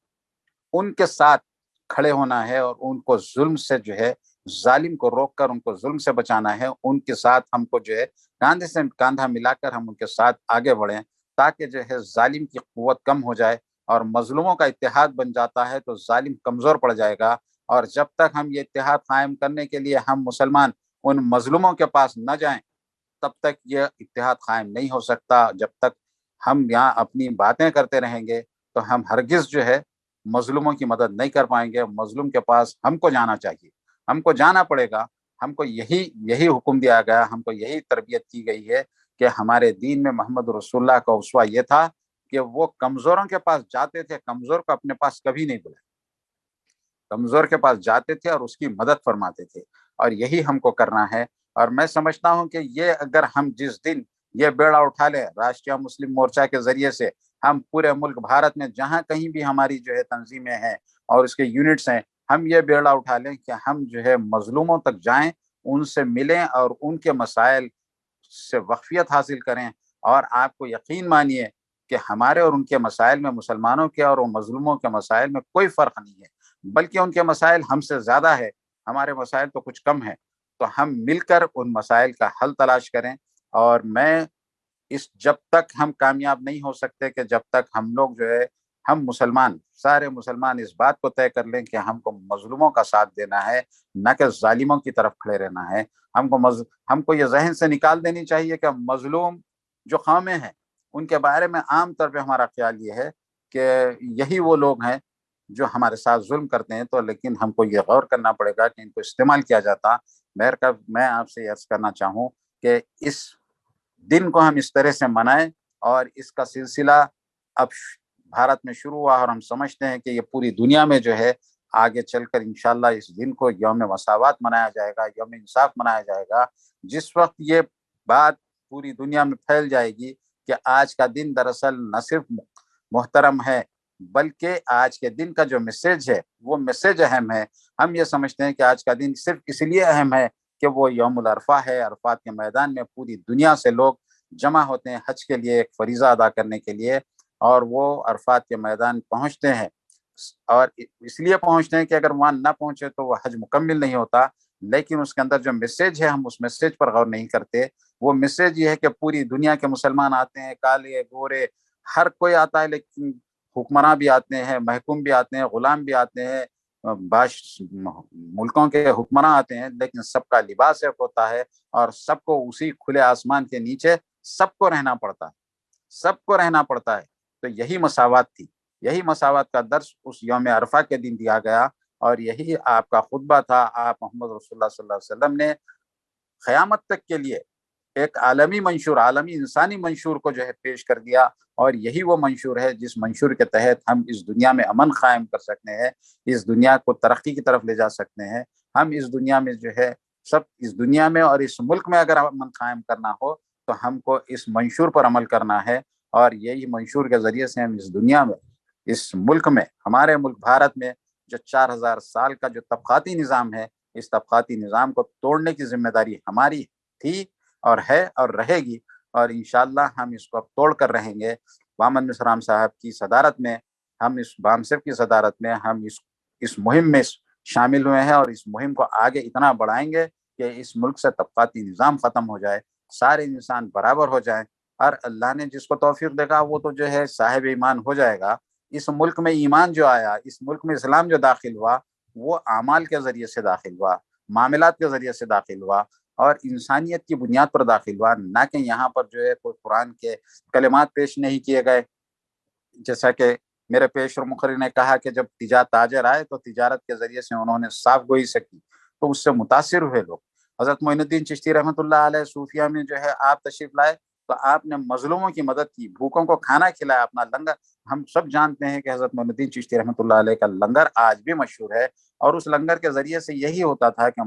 ان کے ساتھ کھڑے ہونا ہے، اور ان کو ظلم سے جو ہے، ظالم کو روک کر ان کو ظلم سے بچانا ہے. ان کے ساتھ ہم کو جو ہے کاندھے سے کاندھا ملا کر ہم ان کے ساتھ آگے بڑھیں، تاکہ جو ہے ظالم کی قوت کم ہو جائے اور مظلوموں کا اتحاد بن جاتا ہے تو ظالم کمزور پڑ جائے گا. اور جب تک ہم یہ اتحاد قائم کرنے کے لیے ہم مسلمان ان مظلوموں کے پاس نہ جائیں، تب تک یہ اتحاد قائم نہیں ہو سکتا. جب تک ہم یہاں اپنی باتیں کرتے رہیں گے تو ہم ہرگز جو ہے مظلوموں کی مدد نہیں کر پائیں گے. مظلوم کے پاس ہم کو جانا چاہیے، ہم کو جانا پڑے گا. ہم کو یہی حکم دیا گیا، ہم کو یہی تربیت کی گئی ہے کہ ہمارے دین میں محمد رسول اللہ کا اسوہ یہ تھا کہ وہ کمزوروں کے پاس جاتے تھے، کمزور کو اپنے پاس کبھی نہیں بلائے، کمزور کے پاس جاتے تھے اور اس کی مدد فرماتے تھے. اور یہی ہم کو کرنا ہے. اور میں سمجھتا ہوں کہ یہ اگر ہم جس دن یہ بیڑا اٹھا لیں راشٹریہ مسلم مورچہ کے ذریعے سے، ہم پورے ملک بھارت میں جہاں کہیں بھی ہماری جو ہے تنظیمیں ہیں اور اس کے یونٹس ہیں، ہم یہ بیڑا اٹھا لیں کہ ہم جو ہے مظلوموں تک جائیں، ان سے ملیں اور ان کے مسائل سے واقفیت حاصل کریں. اور آپ کو یقین مانیے کہ ہمارے اور ان کے مسائل میں، مسلمانوں کے اور مظلوموں کے مسائل میں کوئی فرق نہیں ہے، بلکہ ان کے مسائل ہم سے زیادہ ہے، ہمارے مسائل تو کچھ کم ہیں. تو ہم مل کر ان مسائل کا حل تلاش کریں. اور میں جب تک ہم کامیاب نہیں ہو سکتے کہ جب تک ہم لوگ جو ہے، ہم مسلمان، سارے مسلمان اس بات کو طے کر لیں کہ ہم کو مظلوموں کا ساتھ دینا ہے، نہ کہ ظالموں کی طرف کھڑے رہنا ہے. ہم کو یہ ذہن سے نکال دینی چاہیے کہ مظلوم جو قومیں ہیں ان کے بارے میں عام طور پہ ہمارا خیال یہ ہے کہ یہی وہ لوگ ہیں جو ہمارے ساتھ ظلم کرتے ہیں. تو لیکن ہم کو یہ غور کرنا پڑے گا کہ ان کو استعمال کیا جاتا. میں آپ سے عرض کرنا چاہوں کہ اس دن کو ہم اس طرح سے منائیں، اور اس کا سلسلہ اب بھارت میں شروع ہوا، اور ہم سمجھتے ہیں کہ یہ پوری دنیا میں جو ہے آگے چل کر انشاءاللہ اس دن کو یوم مساوات منایا جائے گا، یوم انصاف منایا جائے گا. جس وقت یہ بات پوری دنیا میں پھیل جائے گی کہ آج کا دن دراصل نہ صرف محترم ہے، بلکہ آج کے دن کا جو میسج ہے وہ میسج اہم ہے. ہم یہ سمجھتے ہیں کہ آج کا دن صرف اس لیے اہم ہے کہ وہ یوم العرفہ ہے. عرفات کے میدان میں پوری دنیا سے لوگ جمع ہوتے ہیں حج کے لیے، ایک فریضہ ادا کرنے کے لیے، اور وہ عرفات کے میدان پہنچتے ہیں. اور اس لیے پہنچتے ہیں کہ اگر وہاں نہ پہنچے تو وہ حج مکمل نہیں ہوتا. لیکن اس کے اندر جو میسج ہے ہم اس میسج پر غور نہیں کرتے. وہ میسج یہ ہے کہ پوری دنیا کے مسلمان آتے ہیں، کالے گورے ہر کوئی آتا ہے، لیکن حکمراں بھی آتے ہیں، محکوم بھی آتے ہیں، غلام بھی آتے ہیں، ملکوں کے حکمراں آتے ہیں، لیکن سب کا لباس ایک ہوتا ہے، اور سب کو اسی کھلے آسمان کے نیچے سب کو رہنا پڑتا ہے، سب کو رہنا پڑتا ہے. تو یہی مساوات تھی، یہی مساوات کا درس اس یوم عرفہ کے دن دیا گیا. اور یہی آپ کا خطبہ تھا. آپ محمد رسول اللہ صلی اللہ علیہ وسلم نے قیامت تک کے لیے ایک عالمی منشور، عالمی انسانی منشور کو جو ہے پیش کر دیا. اور یہی وہ منشور ہے جس منشور کے تحت ہم اس دنیا میں امن قائم کر سکتے ہیں، اس دنیا کو ترقی کی طرف لے جا سکتے ہیں. ہم اس دنیا میں جو ہے اس دنیا میں اور اس ملک میں اگر امن قائم کرنا ہو تو ہم کو اس منشور پر عمل کرنا ہے. اور یہی منشور کے ذریعے سے ہم اس دنیا میں، اس ملک میں، ہمارے ملک بھارت میں جو 4000 سال کا جو طبقاتی نظام ہے، اس طبقاتی نظام کو توڑنے کی ذمہ داری ہماری تھی اور ہے اور رہے گی. اور انشاءاللہ ہم اس کو اب توڑ کر رہیں گے. بامن مسرام صاحب کی صدارت میں، ہم اس بامصف کی صدارت میں ہم اس مہم میں شامل ہوئے ہیں، اور اس مہم کو آگے اتنا بڑھائیں گے کہ اس ملک سے طبقاتی نظام ختم ہو جائے، سارے انسان برابر ہو جائیں. اور اللہ نے جس کو توفیق دے گا وہ تو جو ہے صاحب ایمان ہو جائے گا. اس ملک میں ایمان جو آیا، اس ملک میں اسلام جو داخل ہوا، وہ اعمال کے ذریعے سے داخل ہوا، معاملات کے ذریعے سے داخل ہوا، اور انسانیت کی بنیاد پر داخل ہوا، نہ کہ یہاں پر جو ہے کوئی قرآن کے کلمات پیش نہیں کیے گئے. جیسا کہ میرے پیشر مقرر نے کہا کہ جب تاجر آئے تو تجارت کے ذریعے سے انہوں نے صاف گوئی سے کی، تو اس سے متاثر ہوئے لوگ. حضرت معین الدین چشتی رحمۃ اللہ علیہ صوفیہ میں جو ہے آپ تشریف لائے تو آپ نے مظلوموں کی مدد کی، بھوکوں کو کھانا کھلایا، اپنا لنگر. ہم سب جانتے ہیں کہ حضرت معین الدین چشتی رحمۃ اللہ علیہ کا لنگر آج بھی مشہور ہے، اور اس لنگر کے ذریعے سے یہی ہوتا تھا کہ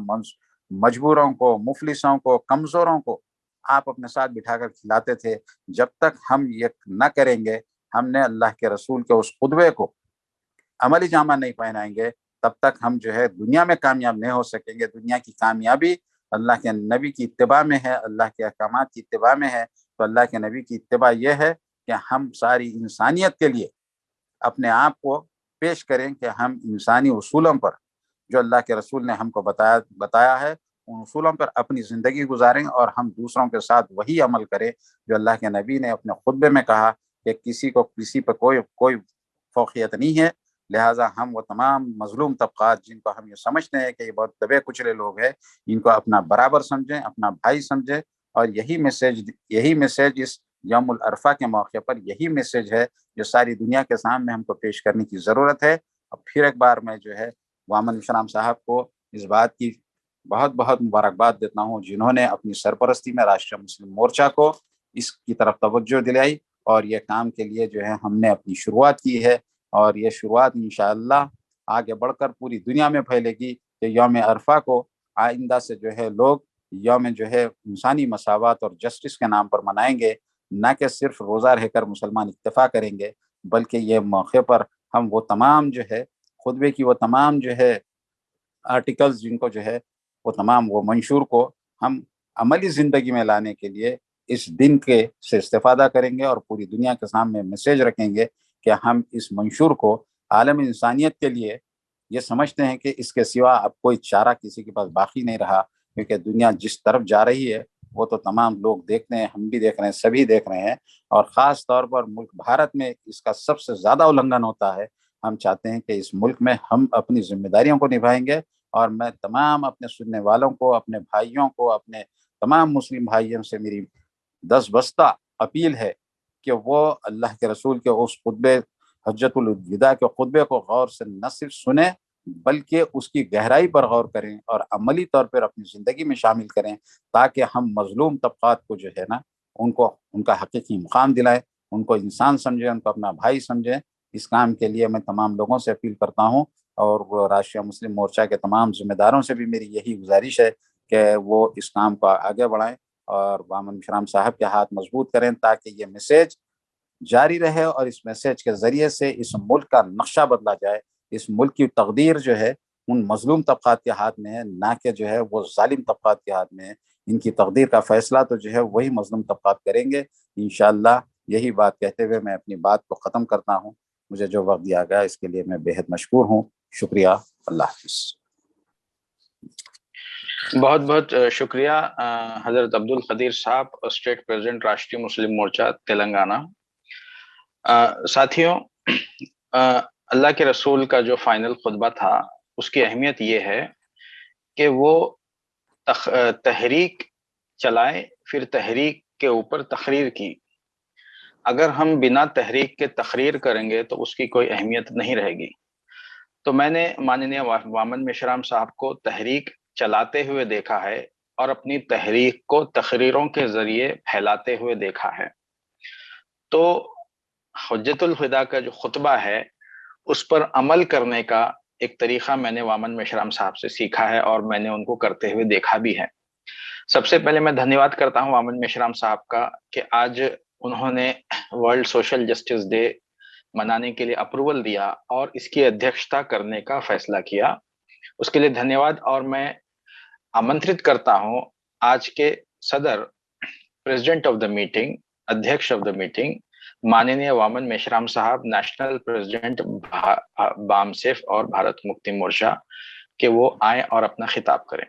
مجبوروں کو، مفلسوں کو، کمزوروں کو آپ اپنے ساتھ بٹھا کر کھلاتے تھے. جب تک ہم یہ نہ کریں گے، ہم نے اللہ کے رسول کے اس خطبے کو عملی جامہ نہیں پہنائیں گے، تب تک ہم جو ہے دنیا میں کامیاب نہیں ہو سکیں گے. دنیا کی کامیابی اللہ کے نبی کی اتباع میں ہے، اللہ کے احکامات کی اتباع میں ہے. تو اللہ کے نبی کی اتباع یہ ہے کہ ہم ساری انسانیت کے لیے اپنے آپ کو پیش کریں کہ ہم انسانی اصولوں پر جو اللہ کے رسول نے ہم کو بتایا ہے، ان اصولوں پر اپنی زندگی گزاریں، اور ہم دوسروں کے ساتھ وہی عمل کریں جو اللہ کے نبی نے اپنے خطبے میں کہا کہ کسی کو کسی پر کوئی فوقیت نہیں ہے. لہٰذا ہم وہ تمام مظلوم طبقات جن کو ہم یہ سمجھتے ہیں کہ یہ بہت دبے کچلے لوگ ہیں، ان کو اپنا برابر سمجھیں، اپنا بھائی سمجھیں. اور یہی میسیج اس یوم العرفہ کے موقع پر یہی میسیج ہے جو ساری دنیا کے سامنے ہم کو پیش کرنے کی ضرورت ہے. اور پھر ایک بار میں جو ہے وامن مشرام صاحب کو اس بات کی بہت بہت مبارکباد دیتا ہوں جنہوں نے اپنی سرپرستی میں راشٹریہ مسلم مورچہ کو اس کی طرف توجہ دلائی، اور یہ کام کے لیے جو ہے ہم نے اپنی شروعات کی ہے. اور یہ شروعات انشاءاللہ آگے بڑھ کر پوری دنیا میں پھیلے گی کہ یوم عرفہ کو آئندہ سے جو ہے لوگ یوم جو ہے انسانی مساوات اور جسٹس کے نام پر منائیں گے، نہ کہ صرف روزہ رہ کر مسلمان اکتفا کریں گے، بلکہ یہ موقع پر ہم وہ تمام جو ہے خطبے کی وہ تمام جو ہے آرٹیکلز جن کو جو ہے وہ تمام وہ منشور کو ہم عملی زندگی میں لانے کے لیے اس دن کے سے استفادہ کریں گے، اور پوری دنیا کے سامنے میسیج رکھیں گے کہ ہم اس منشور کو عالم انسانیت کے لیے یہ سمجھتے ہیں کہ اس کے سوا اب کوئی چارہ کسی کے پاس باقی نہیں رہا، کیونکہ دنیا جس طرف جا رہی ہے وہ تو تمام لوگ دیکھ رہے ہیں، ہم بھی دیکھ رہے ہیں، سبھی دیکھ رہے ہیں. اور خاص طور پر ملک بھارت میں اس کا سب سے زیادہ النگھن ہوتا ہے. ہم چاہتے ہیں کہ اس ملک میں ہم اپنی ذمہ داریوں کو نبھائیں گے. اور میں تمام اپنے سننے والوں کو، اپنے بھائیوں کو، اپنے تمام مسلم بھائیوں سے میری 10 بستہ اپیل ہے کہ وہ اللہ کے رسول کے اس خطبے حجت الوداع کے خطبے کو غور سے نہ صرف سنیں بلکہ اس کی گہرائی پر غور کریں اور عملی طور پر اپنی زندگی میں شامل کریں، تاکہ ہم مظلوم طبقات کو جو ہے نا ان کا حقیقی مقام دلائیں، ان کو انسان سمجھیں، ان کو اپنا بھائی سمجھیں. اس کام کے لیے میں تمام لوگوں سے اپیل کرتا ہوں، اور راشٹریہ مسلم مورچہ کے تمام ذمہ داروں سے بھی میری یہی گزارش ہے کہ وہ اس کام کو آگے بڑھائیں اور وامن مشرام صاحب کے ہاتھ مضبوط کریں، تاکہ یہ میسیج جاری رہے اور اس میسیج کے ذریعے سے اس ملک کا نقشہ بدلا جائے. اس ملک کی تقدیر جو ہے ان مظلوم طبقات کے ہاتھ میں ہے، نہ کہ جو ہے وہ ظالم طبقات کے ہاتھ میں ہے. ان کی تقدیر کا فیصلہ تو جو ہے وہی مظلوم طبقات کریں گے انشاءاللہ. یہی بات کہتے ہوئے میں اپنی بات کو ختم کرتا ہوں. مجھے جو وقت دیا گیا اس کے لیے میں بہت مشکور ہوں. شکریہ. اللہ حافظ. بہت بہت شکریہ حضرت عبدالقدیر صاحب، اسٹیٹ پریزیڈنٹ راشٹریہ مسلم مورچہ تلنگانہ. ساتھیوں، اللہ کے رسول کا جو فائنل خطبہ تھا اس کی اہمیت یہ ہے کہ وہ تحریک چلائے، پھر تحریک کے اوپر تقریر کی. اگر ہم بنا تحریک کے تقریر کریں گے تو اس کی کوئی اہمیت نہیں رہے گی. تو میں نے ماننیہ وامن مشرام صاحب کو تحریک چلاتے ہوئے دیکھا ہے اور اپنی تحریک کو تقریروں کے ذریعے پھیلاتے ہوئے دیکھا ہے. تو حجت الوداع کا جو خطبہ ہے اس پر عمل کرنے کا ایک طریقہ میں نے وامن مشرام صاحب سے سیکھا ہے اور میں نے ان کو کرتے ہوئے دیکھا بھی ہے. سب سے پہلے میں دھنیواد کرتا ہوں وامن مشرام صاحب کا کہ آج انہوں نے ورلڈ سوشل جسٹس ڈے منانے کے لیے اپروول دیا اور اس کی ادھیکشتا کرنے کا فیصلہ کیا. اس کے لیے دھنیواد. اور میں آمنترت کرتا ہوں آج کے صدر، پریزیڈنٹ آف دا میٹنگ، ادھیکش آف دا میٹنگ، ماننیہ وامن میشرام صاحب، نیشنل پریزیڈنٹ بامسیف اور بھارت مکتی مورچہ، کہ وہ آئیں اور اپنا خطاب کریں.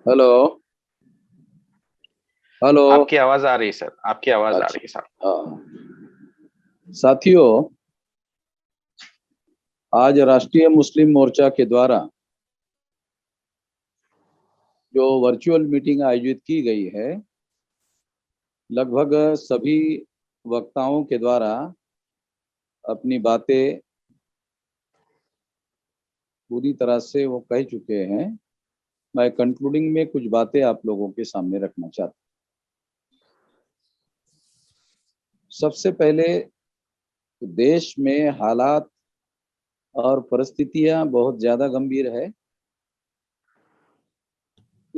ہلو ہلو، آپ کی آواز آ رہی سر، آپ کی آواز آ رہی سر. ساتھیوں، آج راشٹریہ مسلم مورچہ کے دوارا جو ورچوئل میٹنگ آیوجت کی گئی ہے، لگ بھگ سبھی وکتاؤں کے دوارا اپنی باتیں پوری طرح سے وہ کہہ چکے ہیں. میں کنکلوڈنگ میں کچھ باتیں آپ لوگوں کے سامنے رکھنا چاہتا ہوں. سب سے پہلے دیش میں حالات اور پرستتیاں بہت زیادہ گمبھیر ہے.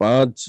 5